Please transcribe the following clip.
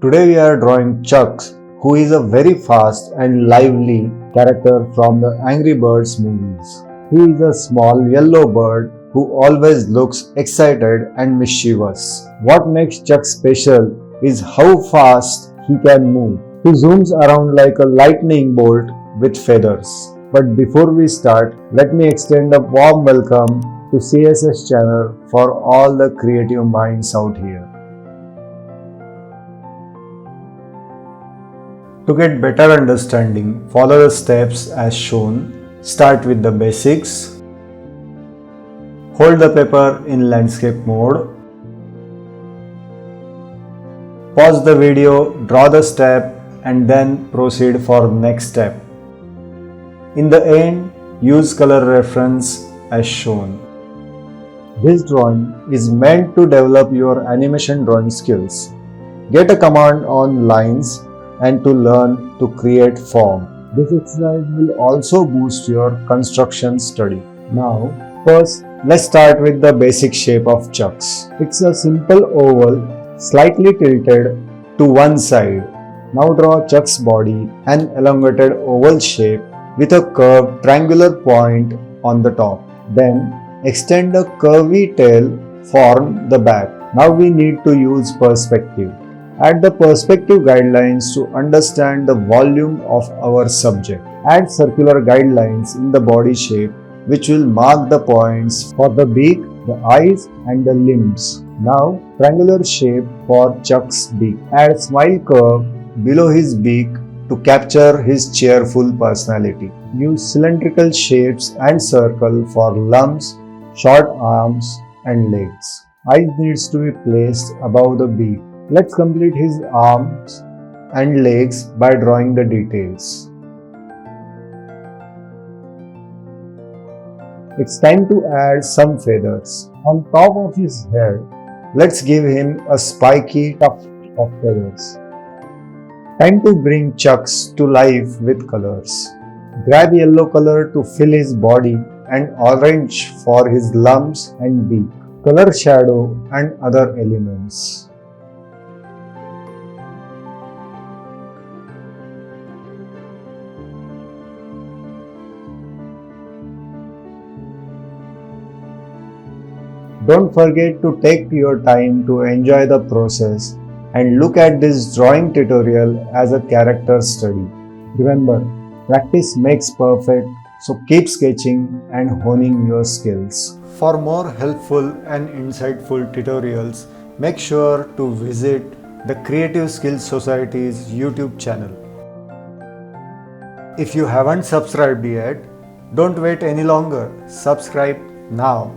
Today we are drawing Chucks, who is a very fast and lively character from the Angry Birds movies. He is a small yellow bird who always looks excited and mischievous. What makes Chuck special is how fast he can move. He zooms around like a lightning bolt with feathers. But before we start, let me extend a warm welcome to CSS channel for all the creative minds out here. To get better understanding, follow the steps as shown. Start with the basics. Hold the paper in landscape mode. Pause the video, draw the step and then proceed for next step. In the end, use color reference as shown. This drawing is meant to develop your animation drawing skills. Get a command on lines and to learn to create form. This exercise will also boost your construction study. Now, first, let's start with the basic shape of Chucks. It's a simple oval, slightly tilted to one side. Now draw Chuck's body, an elongated oval shape with a curved triangular point on the top. Then, extend a curvy tail, form the back. Now we need to use perspective. Add the perspective guidelines to understand the volume of our subject. Add circular guidelines in the body shape which will mark the points for the beak, the eyes and the limbs. Now triangular shape for Chuck's beak. Add smile curve below his beak to capture his cheerful personality. Use cylindrical shapes and circle for lumps, short arms and legs. Eyes needs to be placed above the beak. Let's complete his arms and legs by drawing the details. It's time to add some feathers. On top of his head, let's give him a spiky tuft of feathers. Time to bring Chucks to life with colors. Grab yellow color to fill his body and orange for his lumps and beak. Color shadow and other elements. Don't forget to take your time to enjoy the process and look at this drawing tutorial as a character study. Remember, practice makes perfect, so keep sketching and honing your skills. For more helpful and insightful tutorials, make sure to visit the Creative Skills Society's YouTube channel. If you haven't subscribed yet, don't wait any longer. Subscribe now.